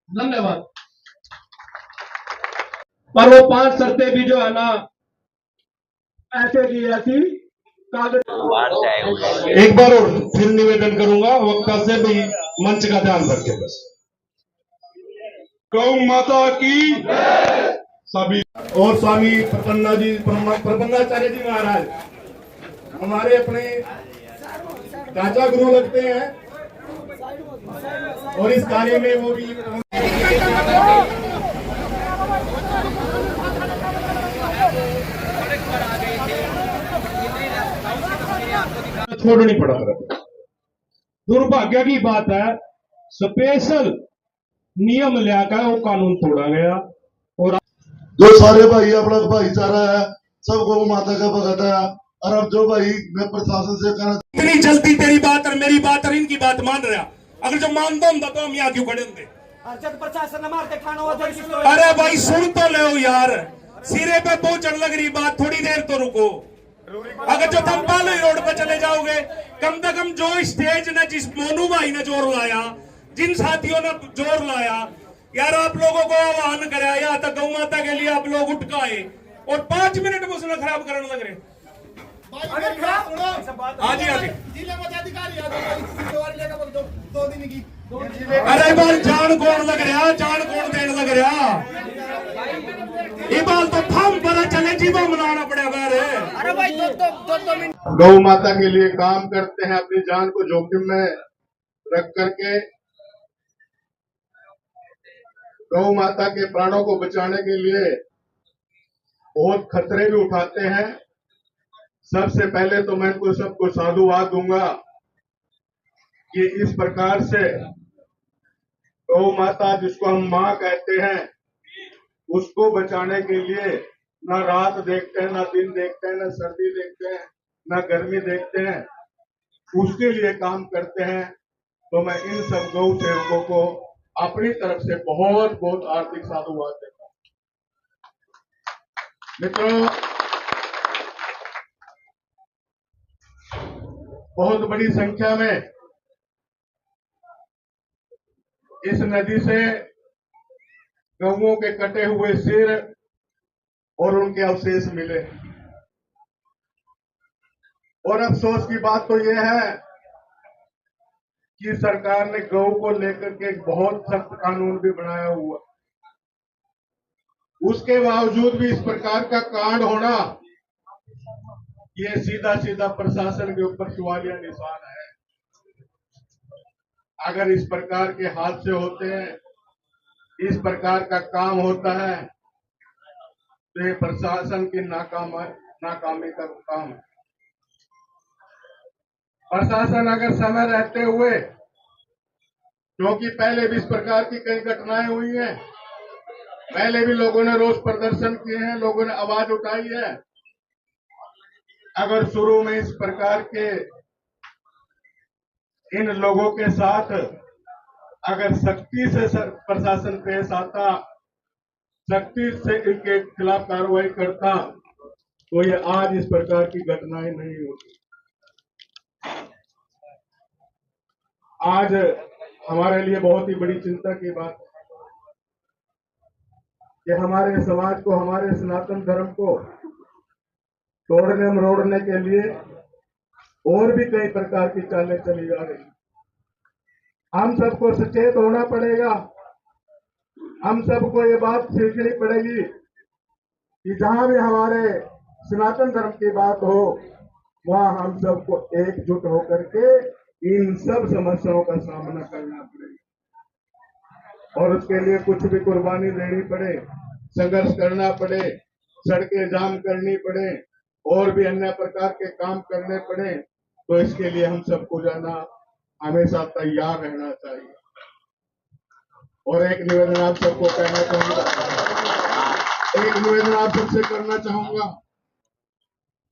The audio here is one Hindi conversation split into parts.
धन्यवाद। पर वो 5 शर्तें भी जो है ना ऐसे की ऐसी कागज। एक बार और फिर निवेदन करूंगा वक्ता से भी मंच का ध्यान रखें बस। गौ माता की सभी और स्वामी प्रपन्नाचार्य जी महाराज हमारे अपने चाचा गुरु लगते हैं और इस कार्य में वो भी छोड़नी पड़ा। दुर्भाग्य की बात है स्पेशल नियम लियाकर वो कानून तोड़ा गया और जो सारे भाई अपना भाईचारा है सब गौ माता का भगत है। और अब जो भाई मैं प्रशासन से कहना इतनी जल्दी तेरी बात और मेरी बात और इनकी बात मान रहा, अगर जो मानता हूं तो हम यहाँ क्यों खड़े होंगे? अरे भाई सुन तो ले यार, सिरे पे पहुंचने लग रही बात, थोड़ी देर तो रुको। अगर जो तुम पालो रोड पे चले जाओगे, कम से कम जो स्टेज ने जिस मोनू भाई ने जोर लाया, जिन साथियों ने जोर लाया यार, आप लोगों को आह्वान कराया यहाँ तक गौ माता के लिए आप लोग उठ के आए और 5 मिनट में उसने खराब करने लग रहे। हाँ जी हाँ जी, अरे बार जान कौन लग रहा, जान कौन देने लग रहा, ये बात तो थम पता चले जीवा मनाना पड़ेगा। अरे भाई गौ माता के लिए काम करते हैं, अपनी जान को जोखिम में रख करके गौ माता के प्राणों को बचाने के लिए बहुत खतरे भी उठाते हैं। सबसे पहले तो मैं इनको सबको साधुवाद दूंगा कि इस प्रकार से गौ माता जिसको हम मां कहते हैं उसको बचाने के लिए ना रात देखते हैं, ना दिन देखते हैं, ना सर्दी देखते हैं, ना गर्मी देखते हैं, उसके लिए काम करते हैं। तो मैं इन सब गौ सेवकों को अपनी तरफ से बहुत बहुत आर्थिक साधुवाद देता हूं। मित्रों, बहुत बड़ी संख्या में इस नदी से गौओं के कटे हुए सिर और उनके अवशेष मिले और अफसोस की बात तो यह है कि सरकार ने गौ को लेकर के एक बहुत सख्त कानून भी बनाया हुआ, उसके बावजूद भी इस प्रकार का कांड होना ये सीधा सीधा प्रशासन के ऊपर सवालिया निशान है। अगर इस प्रकार के हादसे होते हैं, इस प्रकार का काम होता है तो ये प्रशासन की नाकामी का काम है। प्रशासन अगर समय रहते हुए, क्योंकि पहले भी इस प्रकार की कई घटनाएं हुई हैं, पहले भी लोगों ने रोष प्रदर्शन किए हैं, लोगों ने आवाज उठाई है, अगर शुरू में इस प्रकार के इन लोगों के साथ अगर सख्ती से प्रशासन पेश आता, सख्ती से इनके खिलाफ कार्रवाई करता तो ये आज इस प्रकार की घटनाएं नहीं होती। आज हमारे लिए बहुत ही बड़ी चिंता की बात है कि हमारे समाज को, हमारे सनातन धर्म को तोड़ने मरोड़ने के लिए और भी कई प्रकार की चालें चली जा रही। हम सबको सचेत होना पड़ेगा, हम सबको ये बात सीखनी पड़ेगी कि जहां भी हमारे सनातन धर्म की बात हो वहां हम सबको एकजुट होकर के इन सब समस्याओं का सामना करना पड़ेगा और उसके लिए कुछ भी कुर्बानी देनी पड़े, संघर्ष करना पड़े, सड़कें जाम करनी पड़े और भी अन्य प्रकार के काम करने पड़े, तो इसके लिए हम सबको जाना हमेशा तैयार रहना चाहिए। और एक निवेदन आप सबको कहना चाहूंगा, एक निवेदन आप सबसे करना चाहूंगा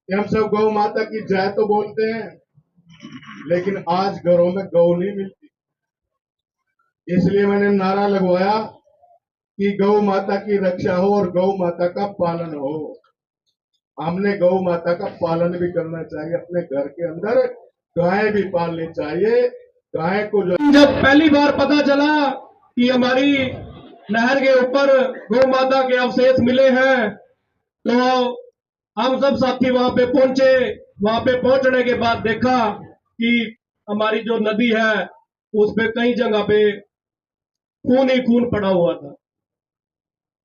कि हम सब गौ माता की जय तो बोलते हैं, लेकिन आज घरों में गौ नहीं मिलती। इसलिए मैंने नारा लगवाया कि गौ माता की रक्षा हो और गौ माता का पालन हो। हमने गौ माता का पालन भी करना चाहिए, अपने घर के अंदर गाय भी पालनी चाहिए। गाय को जब पहली बार पता चला कि हमारी नहर के ऊपर गौ माता के अवशेष मिले हैं, तो हम सब साथी वहां पे पहुंचे। वहां पे पहुंचने के बाद देखा कि हमारी जो नदी है उस पे कई जगह पे खून ही खून पड़ा हुआ था।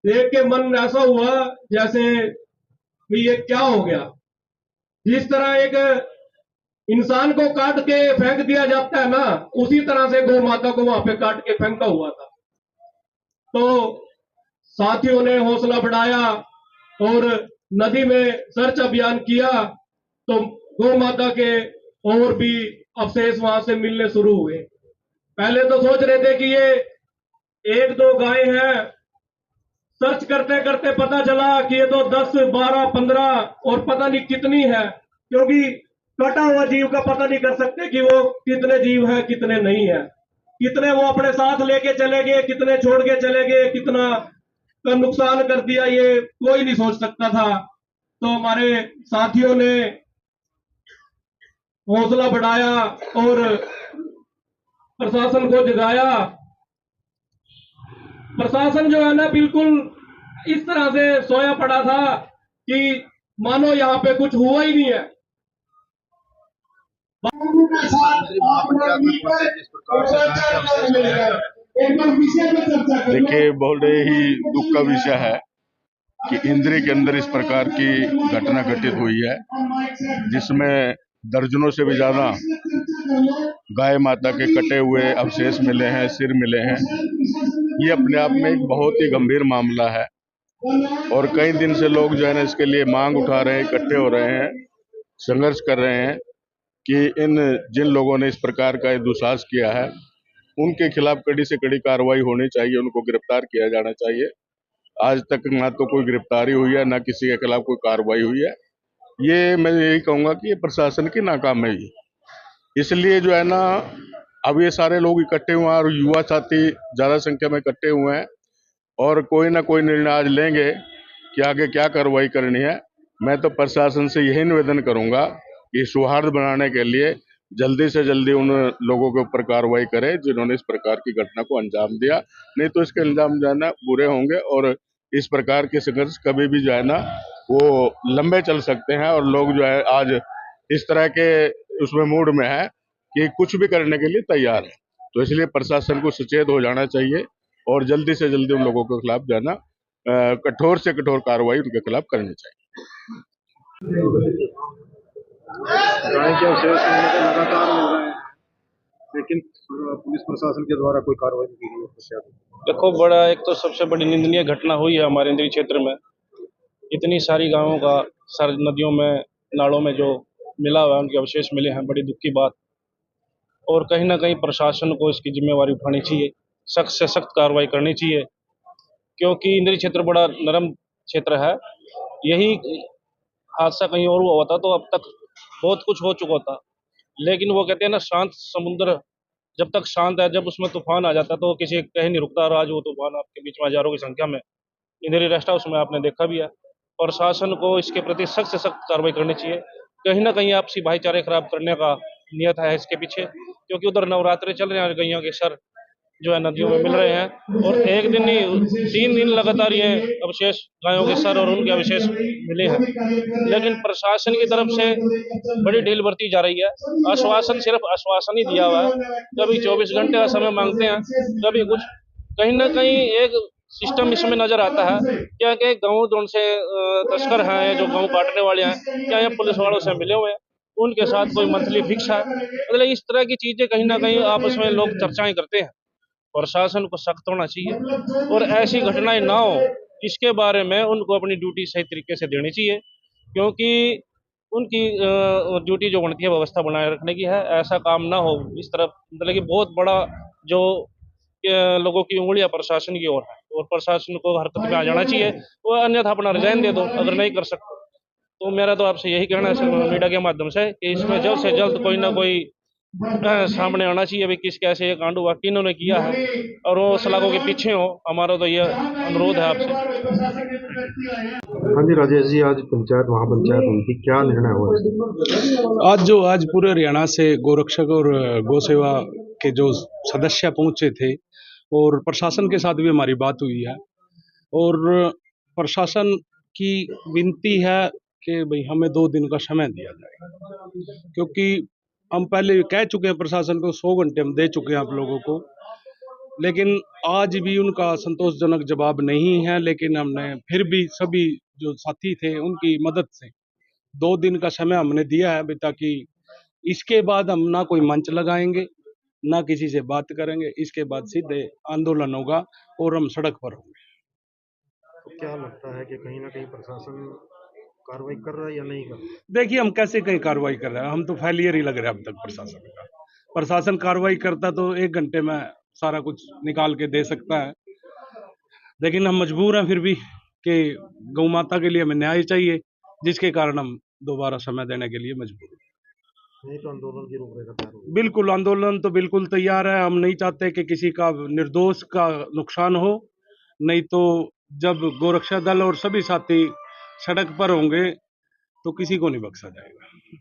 देख के मन ऐसा हुआ जैसे कि ये क्या हो गया। जिस तरह एक इंसान को काट के फेंक दिया जाता है ना, उसी तरह से गौ माता को वहां पे काट के फेंका हुआ था। तो साथियों ने हौसला बढ़ाया और नदी में सर्च अभियान किया, तो गौ माता के और भी अवशेष वहां से मिलने शुरू हुए। पहले तो सोच रहे थे कि ये एक दो गाय हैं, सर्च करते करते पता चला कि ये तो 10, 12, 15 और पता नहीं कितनी है, क्योंकि कटा हुआ जीव का पता नहीं कर सकते कि वो कितने जीव है कितने नहीं है, कितने वो अपने साथ लेके चले गए, कितने छोड़ के चले गए, कितना का नुकसान कर दिया, ये कोई नहीं सोच सकता था। तो हमारे साथियों ने हौसला बढ़ाया और प्रशासन को जगाया। प्रशासन जो है ना, बिल्कुल इस तरह से सोया पड़ा था कि मानो यहाँ पे कुछ हुआ ही नहीं है। देखिए, बहुत ही दुख का विषय है कि इंद्री के अंदर इस प्रकार की घटना घटित हुई है, जिसमें दर्जनों से भी ज्यादा गाय माता के कटे हुए अवशेष मिले हैं, सिर मिले हैं। ये अपने आप में एक बहुत ही गंभीर मामला है और कई दिन से लोग जो है ना इसके लिए मांग उठा रहे हैं, इकट्ठे हो रहे हैं, संघर्ष कर रहे हैं कि जिन लोगों ने इस प्रकार का दुस्साहस किया है उनके खिलाफ कड़ी से कड़ी कार्रवाई होनी चाहिए, उनको गिरफ्तार किया जाना चाहिए। आज तक ना तो कोई गिरफ्तारी हुई है, ना किसी के खिलाफ कोई कार्रवाई हुई है। ये मैं यही कहूंगा कि ये प्रशासन की नाकामी है। इसलिए जो है ना, अब ये सारे लोग इकट्ठे हुए हैं और युवा साथी ज्यादा संख्या में इकट्ठे हुए हैं और कोई ना कोई निर्णय आज लेंगे कि आगे क्या कार्रवाई करनी है। मैं तो प्रशासन से यही निवेदन करूंगा कि सौहार्द बनाने के लिए जल्दी से जल्दी उन लोगों के ऊपर कार्रवाई करे जिन्होंने इस प्रकार की घटना को अंजाम दिया। नहीं तो इसके अंजाम जो है ना बुरे होंगे और इस प्रकार के संघर्ष कभी भी जो है ना वो लंबे चल सकते हैं और लोग जो है आज इस तरह के उसमें मूड में है कि कुछ भी करने के लिए तैयार है। तो इसलिए प्रशासन को सचेत हो जाना चाहिए और जल्दी से जल्दी उन लोगों के खिलाफ जो है ना कठोर से कठोर कार्रवाई उनके खिलाफ करनी चाहिए। गाय के अवशेष लगातार मिल रहे हैं, लेकिन पुलिस प्रशासन के द्वारा कोई कार्रवाई नहीं की गई। देखो, बड़ा एक तो सबसे बड़ी निंदनीय घटना हुई है हमारे इंद्री क्षेत्र में। इतनी सारी गायों का सर नदियों में, नालों में जो मिला हुआ है, उनके अवशेष मिले हैं, बड़ी दुख की बात। और कहीं ना कहीं प्रशासन को इसकी जिम्मेवारी उठानी चाहिए, सख्त से सख्त कार्रवाई करनी चाहिए, क्योंकि इंद्री क्षेत्र बड़ा नरम क्षेत्र है। यही हादसा कहीं और हुआ होता तो अब तक बहुत कुछ हो चुका था। लेकिन वो कहते हैं ना, शांत समुद्र जब तक शांत है, जब उसमें तूफान आ जाता है तो किसी कहीं नहीं रुकता। और आज वो तूफान आपके बीच में हजारों की संख्या में इंद्री रेस्ट हाउस में आपने देखा भी है। प्रशासन को इसके प्रति सख्त से सख्त कार्रवाई करनी चाहिए। कहीं ना कहीं आपसी भाईचारे खराब करने का नियत है इसके पीछे, क्योंकि उधर नवरात्रे चल रहे हैं, गैया के सर जो है नदियों में मिल रहे हैं और एक दिन नहीं 3 दिन लगातार ये अवशेष गायों के सर और उनके अवशेष मिले हैं। लेकिन प्रशासन की तरफ से बड़ी ढील बरती जा रही है। आश्वासन सिर्फ आश्वासन ही दिया हुआ है, कभी 24 घंटे का समय मांगते हैं, कभी कुछ। कहीं ना कहीं एक सिस्टम इसमें नजर आता है क्या कि गाँव जो से तस्कर हैं, जो गाँव काटने वाले हैं, क्या ये पुलिस वालों से मिले हुए हैं, उनके साथ कोई मंथली फिक्स है। मतलब इस तरह की चीजें कहीं ना कहीं आपस में लोग चर्चाएं करते हैं। प्रशासन को सख्त होना चाहिए और ऐसी घटनाएं ना हो, इसके बारे में उनको अपनी ड्यूटी सही तरीके से देनी चाहिए, क्योंकि उनकी ड्यूटी जो बनती है व्यवस्था बनाए रखने की है। ऐसा काम ना हो इस तरफ, मतलब कि बहुत बड़ा जो लोगों की उंगलियां प्रशासन की ओर है और प्रशासन को हरकत में आ जाना चाहिए। वो अन्यथा अपना रिजाइन दे दो अगर नहीं कर सकते। तो मेरा तो आपसे यही कहना है मीडिया के माध्यम से कि इसमें जल्द से जल्द कोई ना कोई सामने आना चाहिए भी किस कैसे ये कांड हुआ, किन्होंने किया है, और वो सलाखों के पीछे हो। हमारा तो ये अनुरोध है आपसे। हाँ जी राजेश जी, आज पंचायत महापंचायत उनकी क्या निर्णय हुआ? आज पूरे हरियाणा से गोरक्षक और गौ सेवा के जो सदस्य पहुंचे थे, और प्रशासन के साथ भी हमारी बात हुई है और प्रशासन की विनती है कि भाई हमें 2 दिन का समय दिया जाए, क्योंकि हम पहले कह चुके हैं प्रशासन को, 100 घंटे हम दे चुके हैं आप लोगों को, लेकिन आज भी उनका संतोषजनक जवाब नहीं है। लेकिन हमने फिर भी सभी जो साथी थे उनकी मदद से 2 दिन का समय हमने दिया है, ताकि इसके बाद हम ना कोई मंच लगाएंगे, ना किसी से बात करेंगे। इसके बाद सीधे आंदोलन होगा और हम सड़क पर होंगे। तो क्या लगता है कि कहीं ना कहीं प्रशासन कार्रवाई कर रहा है या नहीं कर रहा? देखिए, हम कैसे कहीं कार्रवाई कर रहे हैं, हम तो फेलियर ही लग रहा है अब तक प्रशासन का। प्रशासन कार्रवाई करता तो 1 घंटे में सारा कुछ निकाल के दे सकता है, लेकिन हम मजबूर हैं फिर भी कि गौ माता के लिए हमें न्याय चाहिए, जिसके कारण हम दोबारा समय देने के लिए मजबूर हैं। नहीं तो आंदोलन की रूपरेखा तैयार होगी। बिल्कुल, आंदोलन तो बिल्कुल तैयार है। हम नहीं चाहते कि किसी का निर्दोष का नुकसान हो, नहीं तो जब गोरक्षा दल और सभी साथी सड़क पर होंगे तो किसी को नहीं बख्शा जाएगा।